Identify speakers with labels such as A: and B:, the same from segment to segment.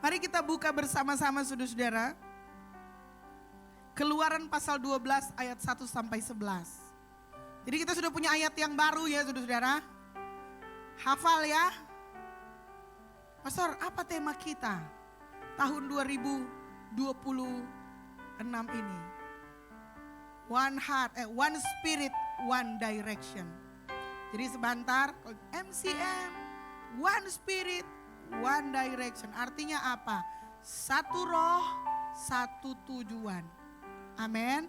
A: Mari kita buka bersama-sama saudara-saudara. Keluaran pasal 12 ayat 1 sampai 11. Jadi kita sudah punya ayat yang baru ya saudara-saudara. Hafal ya. Pastor, apa tema kita tahun 2026 ini? One heart, one spirit, one direction. Jadi sebentar, MCM, one spirit, one direction. Artinya apa? Satu roh, satu tujuan. Amin.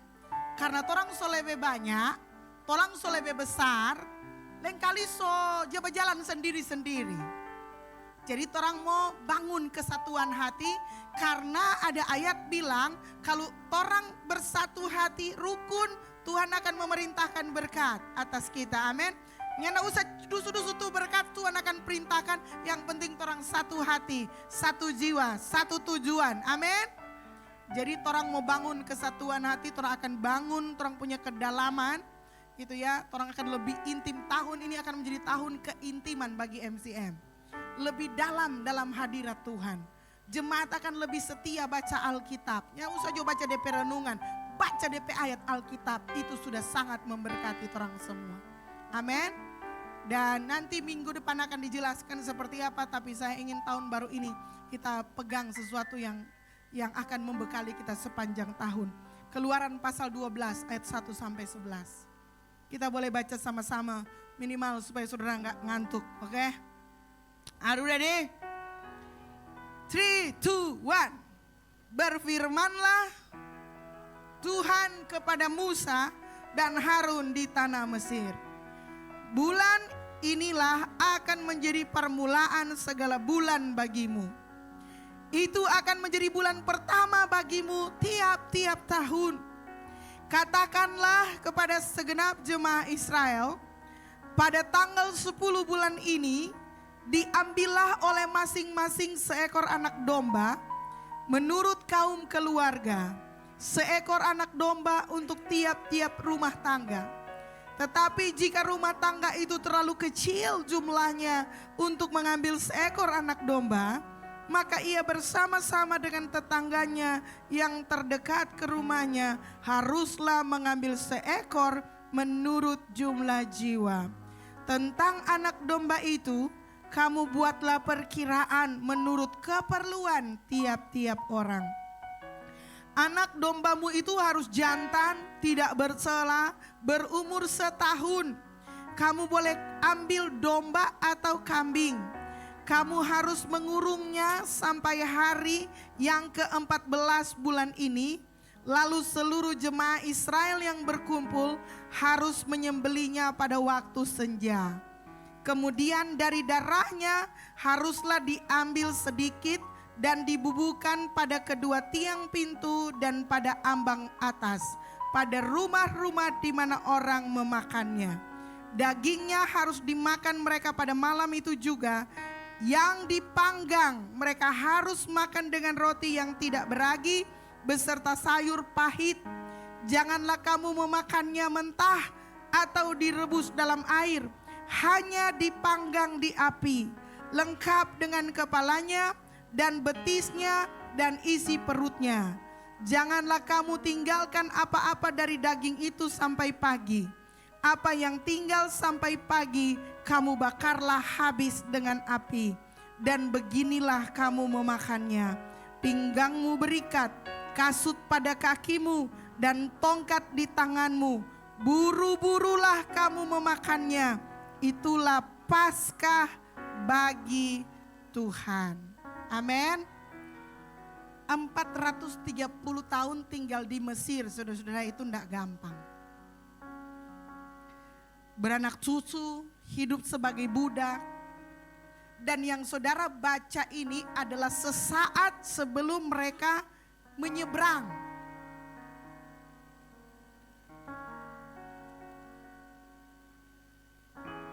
A: Karena torang so lebih banyak, torang so lebih besar, lain kali so jaba jalan sendiri-sendiri. Jadi torang mau bangun kesatuan hati karena ada ayat bilang kalau torang bersatu hati rukun, Tuhan akan memerintahkan berkat atas kita. Amin. Nggak usah dusu-dusu tuh berkat, Tuhan akan perintahkan. Yang penting torang satu hati, satu jiwa, satu tujuan. Amin. Jadi torang mau bangun kesatuan hati, torang akan bangun, torang punya kedalaman. Gitu ya, torang akan lebih intim. Tahun ini akan menjadi tahun keintiman bagi MCM. Lebih dalam hadirat Tuhan. Jemaat akan lebih setia baca Alkitab. Nggak usah juga baca DP renungan, baca DP ayat Alkitab. Itu sudah sangat memberkati orang semua. Amin. Dan nanti minggu depan akan dijelaskan seperti apa. Tapi saya ingin tahun baru ini kita pegang sesuatu yang akan membekali kita sepanjang tahun. Keluaran pasal 12 ayat 1 sampai 11. Kita boleh baca sama-sama minimal supaya saudara nggak ngantuk. Oke? Are you ready? 3, 2, 1. Berfirmanlah Tuhan kepada Musa dan Harun di tanah Mesir. Bulan inilah akan menjadi permulaan segala bulan bagimu. Itu akan menjadi bulan pertama bagimu tiap-tiap tahun. Katakanlah kepada segenap jemaah Israel, pada tanggal 10 bulan ini, diambillah oleh masing-masing seekor anak domba menurut kaum keluarga, seekor anak domba untuk tiap-tiap rumah tangga. Tetapi jika rumah tangga itu terlalu kecil jumlahnya untuk mengambil seekor anak domba, maka ia bersama-sama dengan tetangganya yang terdekat ke rumahnya haruslah mengambil seekor menurut jumlah jiwa. Tentang anak domba itu, kamu buatlah perkiraan menurut keperluan tiap-tiap orang. Anak dombamu itu harus jantan, tidak bersela, berumur setahun. Kamu boleh ambil domba atau kambing. Kamu harus mengurungnya sampai hari yang ke-14 bulan ini. Lalu seluruh jemaah Israel yang berkumpul harus menyembelihnya pada waktu senja. Kemudian dari darahnya haruslah diambil sedikit dan dibubuhkan pada kedua tiang pintu dan pada ambang atas, pada rumah-rumah di mana orang memakannya. Dagingnya harus dimakan mereka pada malam itu juga. Yang dipanggang mereka harus makan dengan roti yang tidak beragi beserta sayur pahit. Janganlah kamu memakannya mentah atau direbus dalam air, hanya dipanggang di api, lengkap dengan kepalanya dan betisnya dan isi perutnya. Janganlah kamu tinggalkan apa-apa dari daging itu sampai pagi. Apa yang tinggal sampai pagi kamu bakarlah habis dengan api. Dan beginilah kamu memakannya. Pinggangmu berikat, kasut pada kakimu, dan tongkat di tanganmu. Buru-burulah kamu memakannya. Itulah Paskah bagi Tuhan. Amin. 430 tahun tinggal di Mesir, saudara-saudara, itu tidak gampang. Beranak cucu, hidup sebagai budak. Dan yang saudara baca ini adalah sesaat sebelum mereka menyeberang.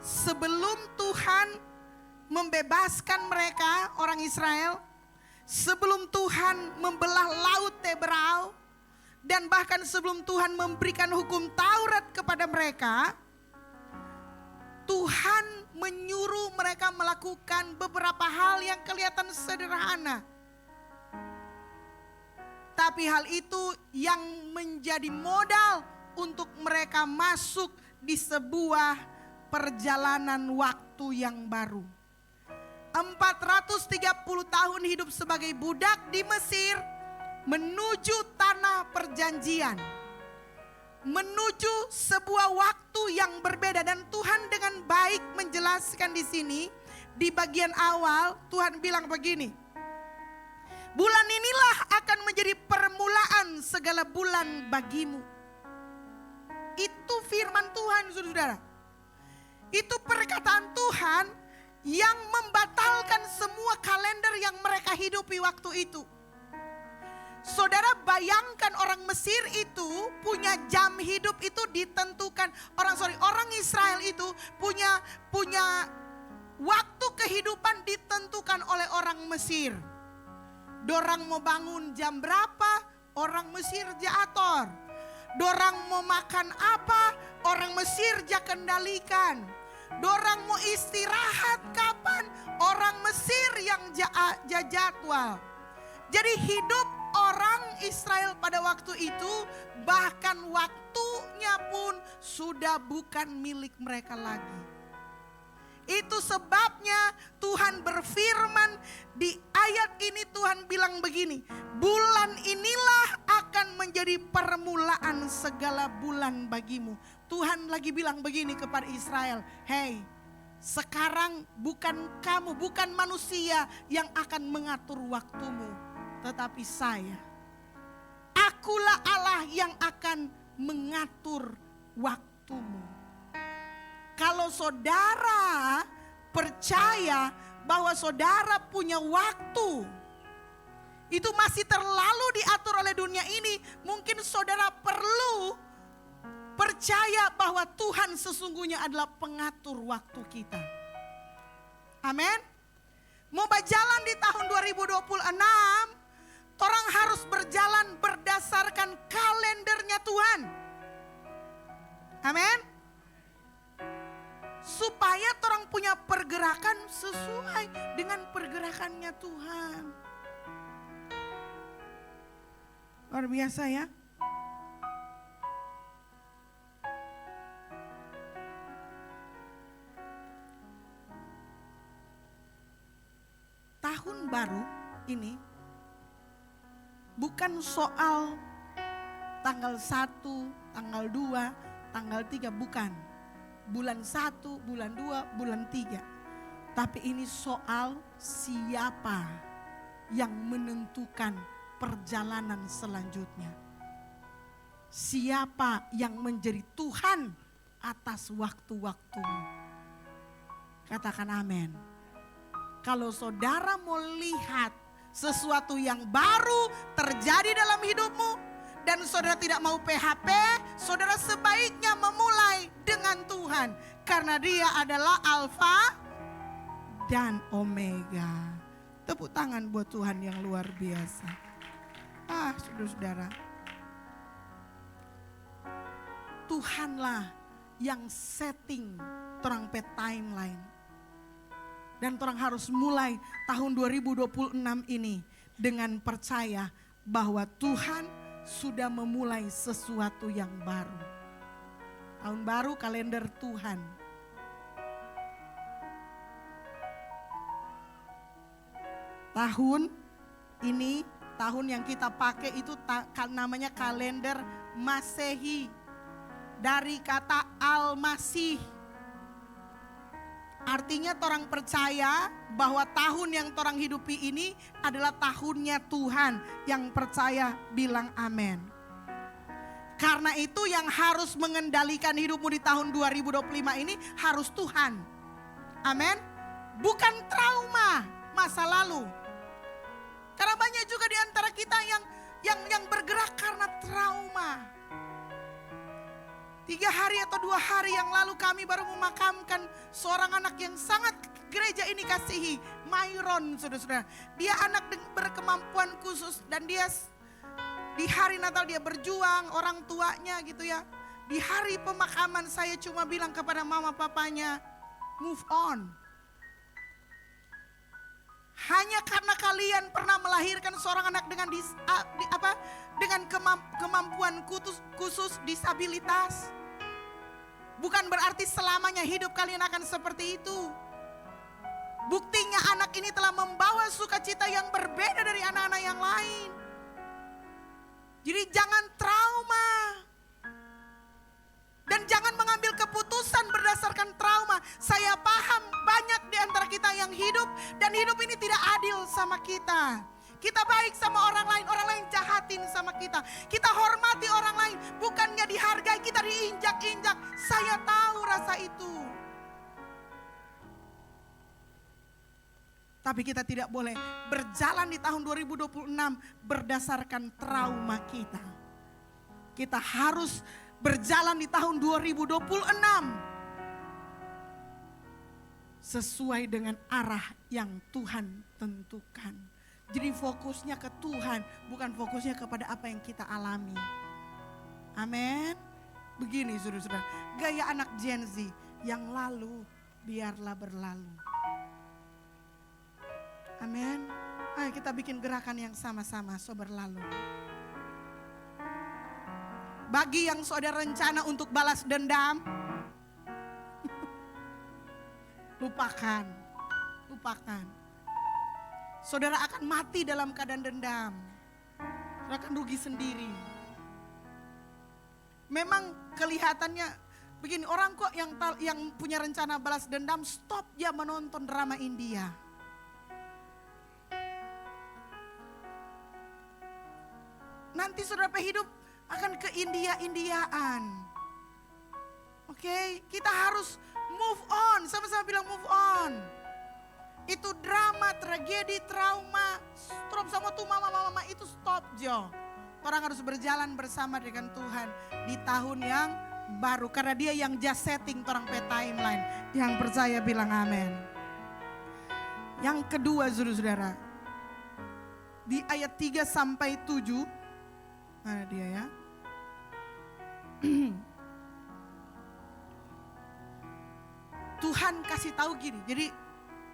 A: Sebelum Tuhan membebaskan mereka, orang Israel, sebelum Tuhan membelah laut Teberau, dan bahkan sebelum Tuhan memberikan hukum Taurat kepada mereka, Tuhan menyuruh mereka melakukan beberapa hal yang kelihatan sederhana. Tetapi hal itu yang menjadi modal untuk mereka masuk di sebuah perjalanan waktu yang baru. 430 tahun hidup sebagai budak di Mesir menuju tanah perjanjian. Menuju sebuah waktu yang berbeda, dan Tuhan dengan baik menjelaskan di sini. Di bagian awal Tuhan bilang begini, bulan inilah akan menjadi permulaan segala bulan bagimu. Itu firman Tuhan, saudara. Itu perkataan Tuhan yang membatalkan semua kalender yang mereka hidupi waktu itu. Saudara bayangkan orang Mesir itu punya jam hidup itu ditentukan. Orang Israel itu punya waktu kehidupan ditentukan oleh orang Mesir. Dorang mau bangun jam berapa, orang Mesir diatur. Dorang mau makan apa, orang Mesir dia kendalikan. Dorang mau istirahat kapan, orang Mesir yang jadwal. Jadi hidup orang Israel pada waktu itu, bahkan waktunya pun sudah bukan milik mereka lagi. Itu sebabnya Tuhan berfirman di ayat ini, Tuhan bilang begini, bulan inilah akan menjadi permulaan segala bulan bagimu. Tuhan lagi bilang begini kepada Israel, hey, sekarang bukan kamu, bukan manusia yang akan mengatur waktumu, tetapi saya. Akulah Allah yang akan mengatur waktumu. Kalau saudara percaya bahwa saudara punya waktu, itu masih terlalu diatur oleh dunia ini, mungkin saudara perlu percaya bahwa Tuhan sesungguhnya adalah pengatur waktu kita. Amin. Mau berjalan di tahun 2026, orang harus berjalan berdasarkan kalendernya Tuhan. Amin. Supaya orang punya pergerakan sesuai dengan pergerakannya Tuhan. Luar biasa ya. Tahun baru ini bukan soal tanggal 1, tanggal 2, tanggal 3, bukan. Bulan 1, bulan 2, bulan 3. Tapi ini soal siapa yang menentukan perjalanan selanjutnya. Siapa yang menjadi Tuhan atas waktu-waktumu. Katakan amin. Kalau saudara mau lihat sesuatu yang baru terjadi dalam hidupmu, dan saudara tidak mau PHP, saudara sebaiknya memulai dengan Tuhan. Karena Dia adalah Alfa dan Omega. Tepuk tangan buat Tuhan yang luar biasa. Saudara-saudara, Tuhanlah yang setting trompet timeline. Dan orang harus mulai tahun 2026 ini dengan percaya bahwa Tuhan sudah memulai sesuatu yang baru. Tahun baru kalender Tuhan. Tahun ini, tahun yang kita pakai itu namanya kalender Masehi. Dari kata Al-Masih. Artinya orang percaya bahwa tahun yang orang hidupi ini adalah tahunnya Tuhan. Yang percaya bilang amin. Karena itu yang harus mengendalikan hidupmu di tahun 2025 ini harus Tuhan. Amin. Bukan trauma masa lalu. Karena banyak juga di antara kita yang bergerak karena trauma. 3 hari atau 2 hari yang lalu kami baru memakamkan seorang anak yang sangat gereja ini kasihi, Myron, saudara-saudara. Dia anak berkemampuan khusus dan dia di hari Natal dia berjuang, orang tuanya gitu ya. Di hari pemakaman saya cuma bilang kepada mama papanya, move on. Hanya karena kalian kalian pernah melahirkan seorang anak dengan dengan kemampuan khusus disabilitas. Bukan berarti selamanya hidup kalian akan seperti itu. Buktinya anak ini telah membawa sukacita yang berbeda dari anak-anak yang lain. Jadi jangan trauma. Dan jangan mengambil keputusan berdasarkan trauma. Saya paham banyak di antara kita yang hidup dan hidup ini tidak adil sama kita. Kita baik sama orang lain jahatin sama kita. Kita hormati orang lain, bukannya dihargai, kita diinjak-injak. Saya tahu rasa itu. Tapi kita tidak boleh berjalan di tahun 2026 berdasarkan trauma kita. Kita harus berjalan di tahun 2026 sesuai dengan arah yang Tuhan tentukan. Jadi fokusnya ke Tuhan, bukan fokusnya kepada apa yang kita alami. Amin. Begini saudara-saudara, gaya anak Gen Z, yang lalu biarlah berlalu. Amin. Ayo kita bikin gerakan yang sama-sama, so berlalu. Bagi yang saudara rencana untuk balas dendam, lupakan. Saudara akan mati dalam keadaan dendam. Saudara akan rugi sendiri. Memang kelihatannya begini, orang kok yang punya rencana balas dendam, stop ya menonton drama India. Nanti saudara hidup akan ke India-Indiaan. Oke, kita harus move on, sama-sama bilang move on. Itu drama, tragedi, trauma, stop sama tuh mama itu stop Jo. Orang harus berjalan bersama dengan Tuhan di tahun yang baru. Karena dia yang just setting orang pe timeline. Yang percaya bilang amin. Yang kedua saudara-saudara. Di ayat 3 sampai 7. Mana dia ya? Tuhan kasih tahu gini, jadi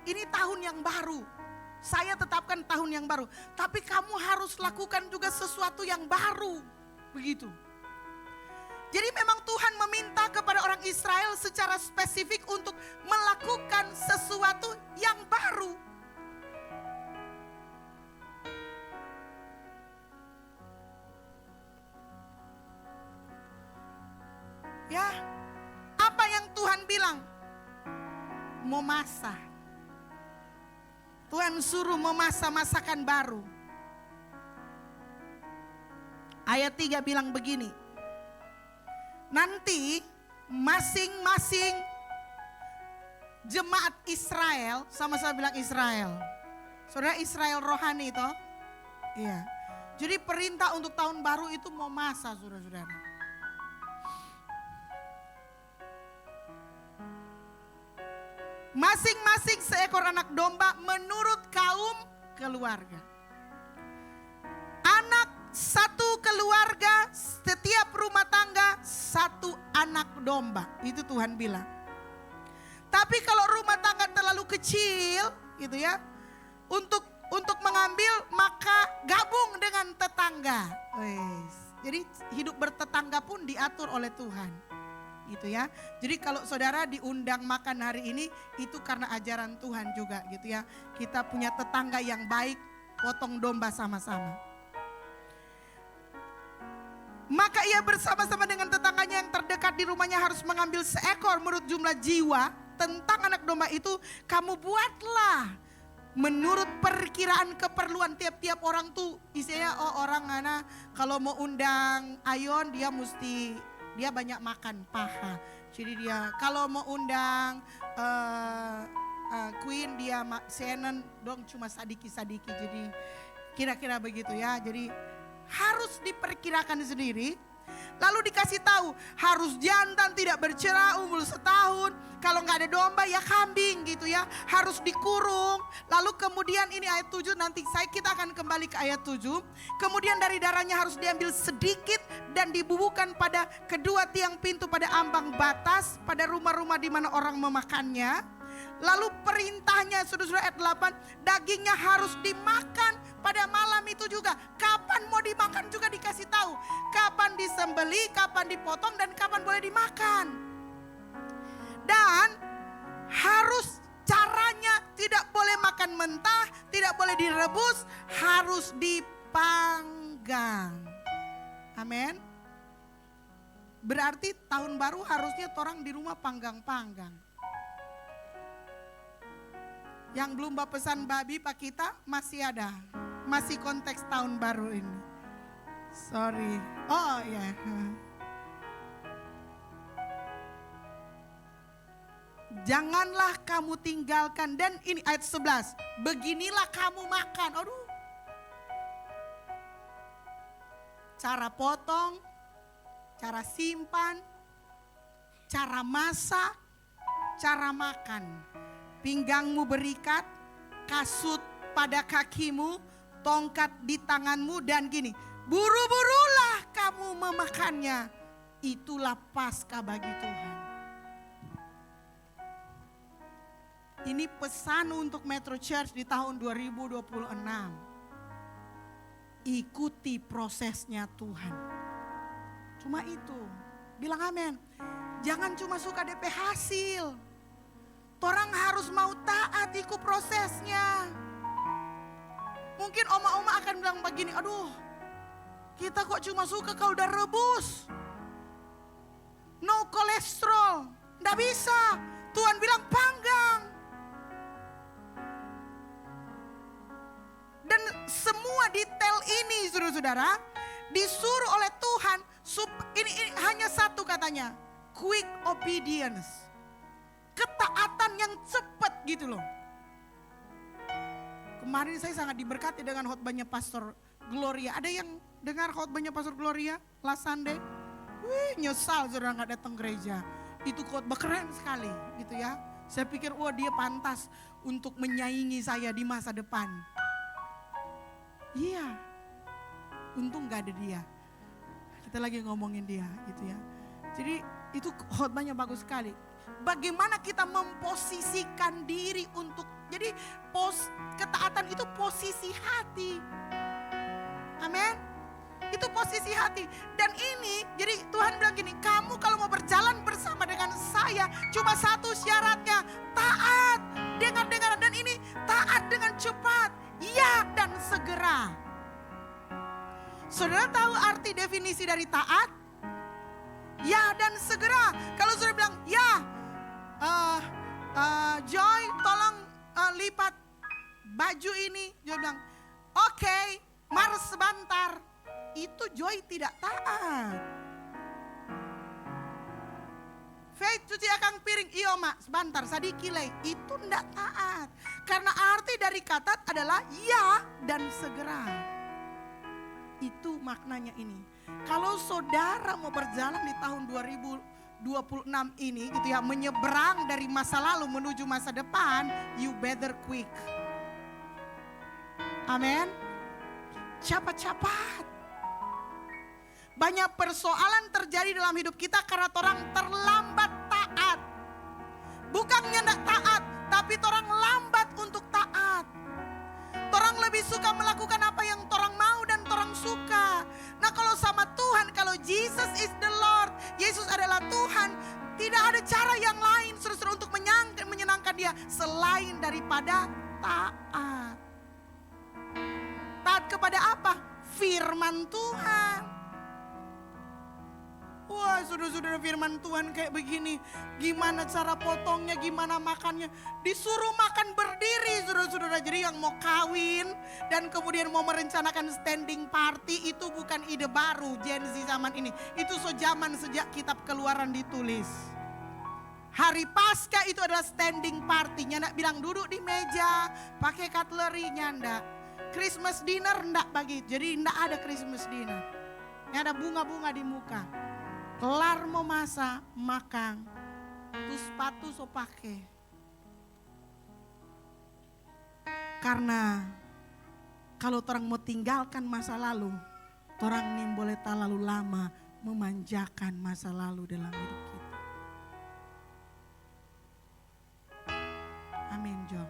A: ini tahun yang baru. Saya tetapkan tahun yang baru. Tapi kamu harus lakukan juga sesuatu yang baru. Begitu. Jadi memang Tuhan meminta kepada orang Israel secara spesifik untuk melakukan sesuatu yang baru. Ya, apa yang Tuhan bilang? Memasak. Tuhan suruh memasak masakan baru. Ayat 3 bilang begini. Nanti masing-masing jemaat Israel, sama-sama bilang Israel. Saudara Israel rohani itu? Iya. Jadi perintah untuk tahun baru itu memasak saudara-saudara. Masing-masing seekor anak domba menurut kaum keluarga. Anak satu keluarga, setiap rumah tangga satu anak domba. Itu Tuhan bilang. Tapi kalau rumah tangga terlalu kecil gitu ya, untuk mengambil maka gabung dengan tetangga. Jadi hidup bertetangga pun diatur oleh Tuhan. Gitu ya. Jadi kalau saudara diundang makan hari ini itu karena ajaran Tuhan juga gitu ya. Kita punya tetangga yang baik, potong domba sama-sama. Maka ia bersama-sama dengan tetangganya yang terdekat di rumahnya harus mengambil seekor menurut jumlah jiwa. Tentang anak domba itu kamu buatlah menurut perkiraan keperluan tiap-tiap orang tuh. Istilahnya orang mana kalau mau undang Ayon dia banyak makan paha. Jadi dia kalau mau undang Queen dia Shannon dong cuma sadiki-sadiki. Jadi kira-kira begitu ya. Jadi harus diperkirakan sendiri. Lalu dikasih tahu harus jantan tidak bercerah umur setahun. Kalau nggak ada domba ya kambing gitu ya. Harus dikurung. Lalu kemudian ini ayat 7 nanti kita akan kembali ke ayat 7. Kemudian dari darahnya harus diambil sedikit dan dibubuhkan pada kedua tiang pintu pada ambang batas. Pada rumah-rumah di mana orang memakannya. Lalu perintahnya saudara-saudara ayat 8. Dagingnya harus dimakan itu juga. Kapan mau dimakan juga dikasih tahu. Kapan disembeli, kapan dipotong, dan kapan boleh dimakan. Dan harus caranya tidak boleh makan mentah, tidak boleh direbus, harus dipanggang. Amin. Berarti tahun baru harusnya orang di rumah panggang-panggang. Yang belum pesan babi Pak kita masih ada. Masih konteks tahun baru ini. Sorry. Oh ya. Yeah. Janganlah kamu tinggalkan. Dan ini ayat 11. Beginilah kamu makan. Aduh. Cara potong. Cara simpan. Cara masak. Cara makan. Pinggangmu berikat, kasut pada kakimu, tongkat di tanganmu, dan gini, buru-burulah kamu memakannya. Itulah Paskah bagi Tuhan. Ini pesan untuk Metro Church di tahun 2026. Ikuti prosesnya Tuhan. Cuma itu, bilang amin. Jangan cuma suka DP hasil. Orang harus mau taat ikut prosesnya. Mungkin oma-oma akan bilang begini, aduh kita kok cuma suka kalau udah rebus. No kolesterol, nggak bisa. Tuhan bilang panggang. Dan semua detail ini saudara-saudara disuruh oleh Tuhan. Ini hanya satu katanya, quick obedience. Ketaatan yang cepat gitu loh. Kemarin saya sangat diberkati dengan khotbahnya Pastor Gloria. Ada yang dengar khotbahnya Pastor Gloria last Sunday? Wih, nyesal saudara gak datang gereja. Itu khotbah keren sekali gitu ya. Saya pikir wah dia pantas untuk menyaingi saya di masa depan. Iya, untung gak ada dia. Kita lagi ngomongin dia gitu ya. Jadi itu khotbahnya bagus sekali. Bagaimana kita memposisikan diri untuk, jadi ketaatan itu posisi hati. Amin. Itu posisi hati. Dan ini, jadi Tuhan bilang gini, kamu kalau mau berjalan bersama dengan saya, cuma satu syaratnya, taat. Dengar-dengar, dan ini taat dengan cepat, ya dan segera. Saudara tahu arti definisi dari taat? Ya dan segera. Kalau saudara bilang, ya, Joy tolong lipat baju ini. Joy bilang, oke, Mars sebentar. Itu Joy tidak taat. Faith cuci akang piring, iyo mak sebentar sadikile. Itu tidak taat. Karena arti dari kata adalah ya dan segera. Itu maknanya ini. Kalau saudara mau berjalan di tahun 2026 ini gitu ya, menyeberang dari masa lalu menuju masa depan, you better quick. Amin. Cepat-cepat. Banyak persoalan terjadi dalam hidup kita karena orang terlambat taat. Bukannya tidak taat, tapi orang lambat untuk taat. Orang lebih suka melakukan apa yang orang mau dan orang suka. Nah kalau sama Tuhan, kalau Jesus is the Lord, Yesus adalah Tuhan, tidak ada cara yang lain saudara untuk menyenangkan dia selain daripada taat. Taat kepada apa? Firman Tuhan. Wah saudara-saudara, firman Tuhan kayak begini. Gimana cara potongnya, gimana makannya. Disuruh makan berdiri saudara-saudara. Jadi yang mau kawin dan kemudian mau merencanakan standing party, itu bukan ide baru Gen Z zaman ini. Itu zaman sejak kitab Keluaran ditulis. Hari Paskah itu adalah standing party. Nyandak bilang duduk di meja, pakai cutlery, nyandak. Christmas dinner ndak bagi. Jadi ndak ada Christmas dinner. Ada bunga-bunga di muka. Kelar mau masak, makan, tuh sepatu so pakai. Karena kalau orang mau tinggalkan masa lalu, orang ini boleh terlalu lama memanjakan masa lalu dalam hidup kita. Amin, Jo.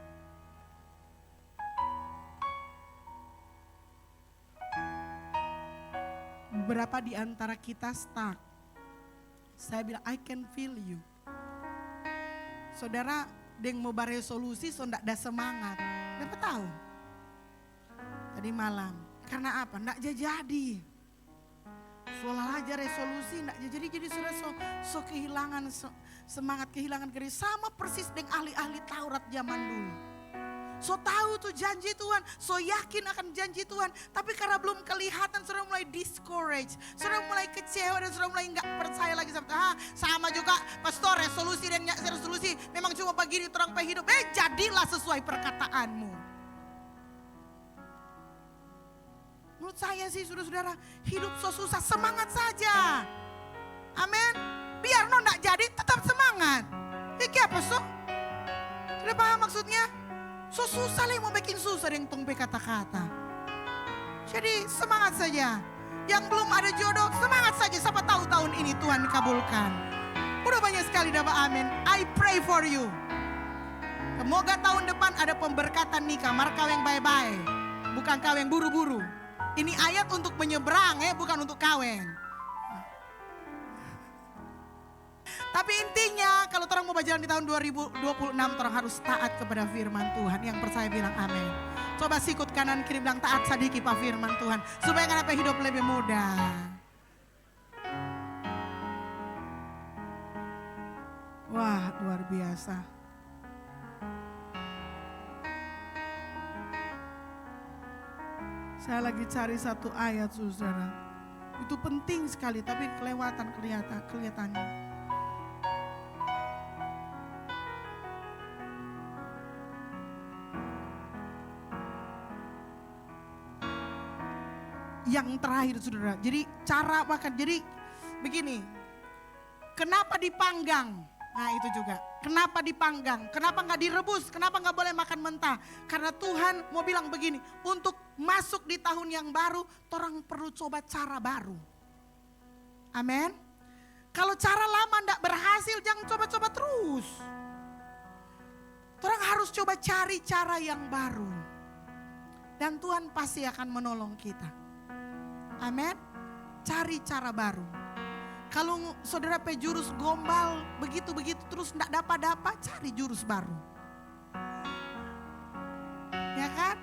A: Beberapa di antara kita stuck. Saya bilang, I can feel you. Saudara, deng mau beresolusi, so ndak ada semangat. Dapat tahu? Tadi malam. Karena apa? Ndak jadi. Seolah aja resolusi ndak jadi sudah so kehilangan semangat, kehilangan geris. Sama persis dengan ahli-ahli Taurat zaman dulu. So tahu tuh janji Tuhan, so yakin akan janji Tuhan. Tapi karena belum kelihatan, sudah mulai discourage, sudah mulai kecewa dan sudah mulai nggak percaya lagi sama. Sama juga pastor, resolusi dan nggak resolusi memang cuma begini terang hidup. Jadilah sesuai perkataanmu. Menurut saya sih saudara-saudara, hidup so susah, semangat saja. Amin. Biar no nggak jadi, tetap semangat. Iki apa so? Sudah paham maksudnya? So susah lah mau bikin susah yang tong kata-kata. Jadi semangat saja. Yang belum ada jodoh, semangat saja. Siapa tahu tahun ini Tuhan kabulkan. Udah banyak sekali dapat amin. I pray for you. Semoga tahun depan ada pemberkatan nikah. Mar kaweng bye-bye. Bukan kaweng buru-buru. Ini ayat untuk menyeberang bukan untuk kaweng. Tapi intinya kalau orang mau berjalan di tahun 2026, orang harus taat kepada firman Tuhan. Yang percaya bilang amin. Coba sikut kanan kiri bilang taat sadiki pak firman Tuhan. Supaya kenapa hidup lebih mudah. Wah luar biasa. Saya lagi cari satu ayat saudara. Itu penting sekali tapi kelihatannya. Yang terakhir saudara, jadi cara makan, jadi begini, kenapa dipanggang? Nah itu juga, kenapa dipanggang? Kenapa gak direbus? Kenapa gak boleh makan mentah? Karena Tuhan mau bilang begini, untuk masuk di tahun yang baru, orang perlu coba cara baru. Amin. Kalau cara lama gak berhasil, jangan coba-coba terus. Orang harus coba cari cara yang baru. Dan Tuhan pasti akan menolong kita. Amin. Cari cara baru. Kalau saudara jurus gombal begitu-begitu terus enggak dapat, cari jurus baru. Ya kan?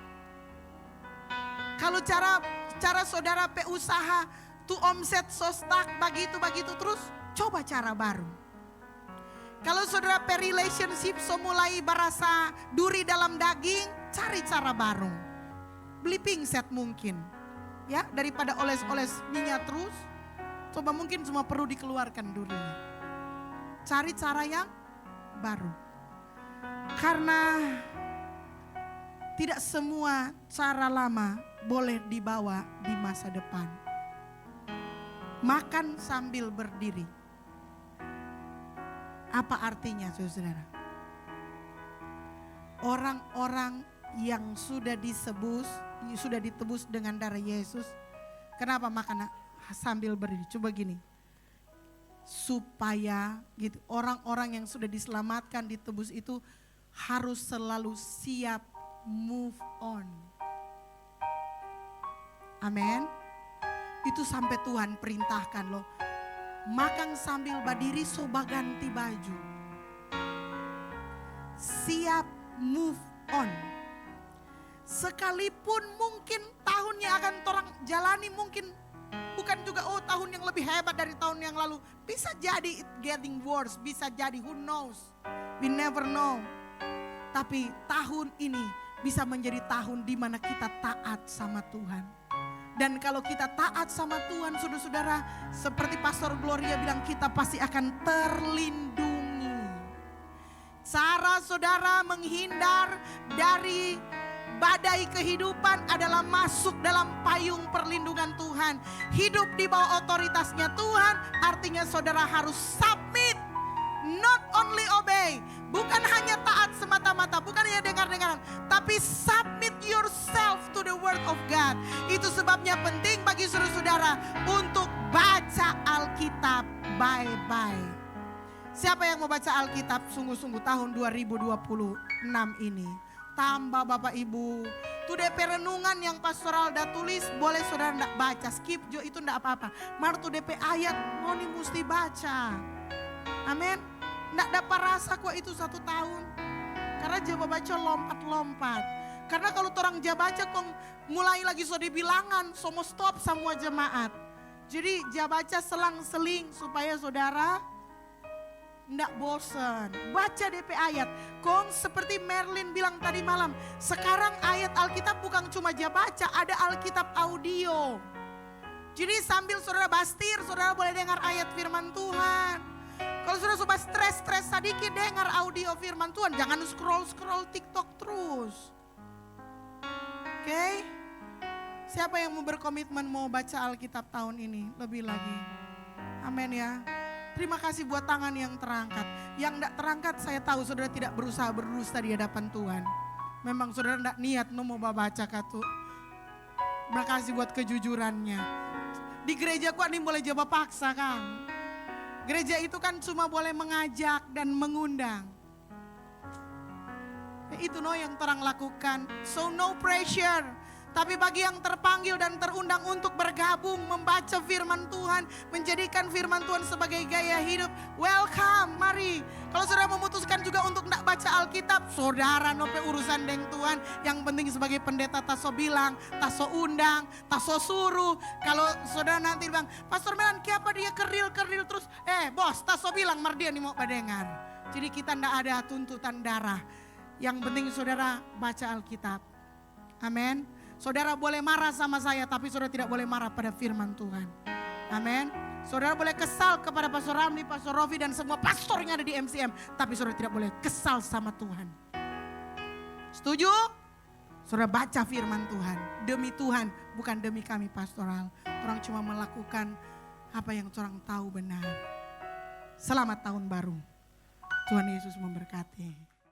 A: Kalau cara saudara usaha tuh omset so stuck begitu terus, coba cara baru. Kalau saudara relationship so mulai berasa duri dalam daging, cari cara baru. Beli pingset mungkin. Ya, daripada oles-oles minyak terus, coba mungkin cuma perlu dikeluarkan durinya. Cari cara yang baru. Karena tidak semua cara lama boleh dibawa di masa depan. Makan sambil berdiri. Apa artinya saudara? Orang-orang yang sudah ditebus dengan darah Yesus. Kenapa makan sambil berdiri? Coba gini. Supaya gitu, orang-orang yang sudah diselamatkan, ditebus itu harus selalu siap move on. Amin. Itu sampai Tuhan perintahkan loh. Makan sambil berdiri, soba ganti baju. Siap move on. Sekalipun mungkin tahun yang akan orang jalani mungkin bukan juga tahun yang lebih hebat dari tahun yang lalu. Bisa jadi it getting worse, bisa jadi who knows. We never know. Tapi tahun ini bisa menjadi tahun di mana kita taat sama Tuhan. Dan kalau kita taat sama Tuhan, saudara-saudara, seperti Pastor Gloria bilang, kita pasti akan terlindungi. Cara saudara menghindar dari badai kehidupan adalah masuk dalam payung perlindungan Tuhan. Hidup di bawah otoritasnya Tuhan, artinya saudara harus submit, not only obey. Bukan hanya taat semata-mata, bukan hanya dengar-dengaran, tapi submit yourself to the word of God. Itu sebabnya penting bagi saudara-saudara untuk baca Alkitab bye-bye. Siapa yang mau baca Alkitab sungguh-sungguh tahun 2026 ini? Tambah Bapak Ibu Tu DP renungan yang pastoral dah tulis, boleh saudara ndak baca, skip jo itu ndak apa-apa. Mar tu DP ayat, ngoni mesti baca. Amin. Ndak dapat rasa kok itu 1 tahun. Karena jaba baca lompat-lompat. Karena kalau orang jaba baca kong mulai lagi so dibilangan, so mau stop semua jemaat. Jadi jaba baca selang-seling supaya saudara ndak bosan. Baca DP ayat. Kong seperti Merlin bilang tadi malam, sekarang ayat Alkitab bukan cuma baca, ada Alkitab audio. Jadi sambil saudara bastir, saudara boleh dengar ayat firman Tuhan. Kalau saudara sudah stres sedikit, dengar audio firman Tuhan. Jangan scroll TikTok terus. Oke? Siapa yang mau berkomitmen mau baca Alkitab tahun ini? Lebih lagi. Amin ya. Terima kasih buat tangan yang terangkat. Yang tidak terangkat saya tahu saudara tidak berusaha berdusta di hadapan Tuhan. Memang saudara tidak niat mau baca katu. Terima kasih buat kejujurannya. Di gereja ku ini boleh jawab paksa Kang. Gereja itu kan cuma boleh mengajak dan mengundang. Itu yang orang lakukan. So no pressure. Tapi bagi yang terpanggil dan terundang untuk bergabung, membaca firman Tuhan, menjadikan firman Tuhan sebagai gaya hidup, welcome, mari. Kalau saudara memutuskan juga untuk tidak baca Alkitab, saudara nope urusan dengan Tuhan. Yang penting sebagai pendeta taso bilang, taso undang, taso suruh. Kalau saudara nanti bilang, Pastor Melan kenapa dia keril terus, bos taso bilang mardia nih mau mendengar. Jadi kita tidak ada tuntutan darah. Yang penting saudara baca Alkitab. Amin. Saudara boleh marah sama saya, tapi saudara tidak boleh marah pada firman Tuhan. Amin. Saudara boleh kesal kepada Pastor Ramli, Pastor Rofi dan semua pastor yang ada di MCM. Tapi saudara tidak boleh kesal sama Tuhan. Setuju? Saudara baca firman Tuhan. Demi Tuhan, bukan demi kami pastoral. Orang cuma melakukan apa yang orang tahu benar. Selamat tahun baru. Tuhan Yesus memberkati.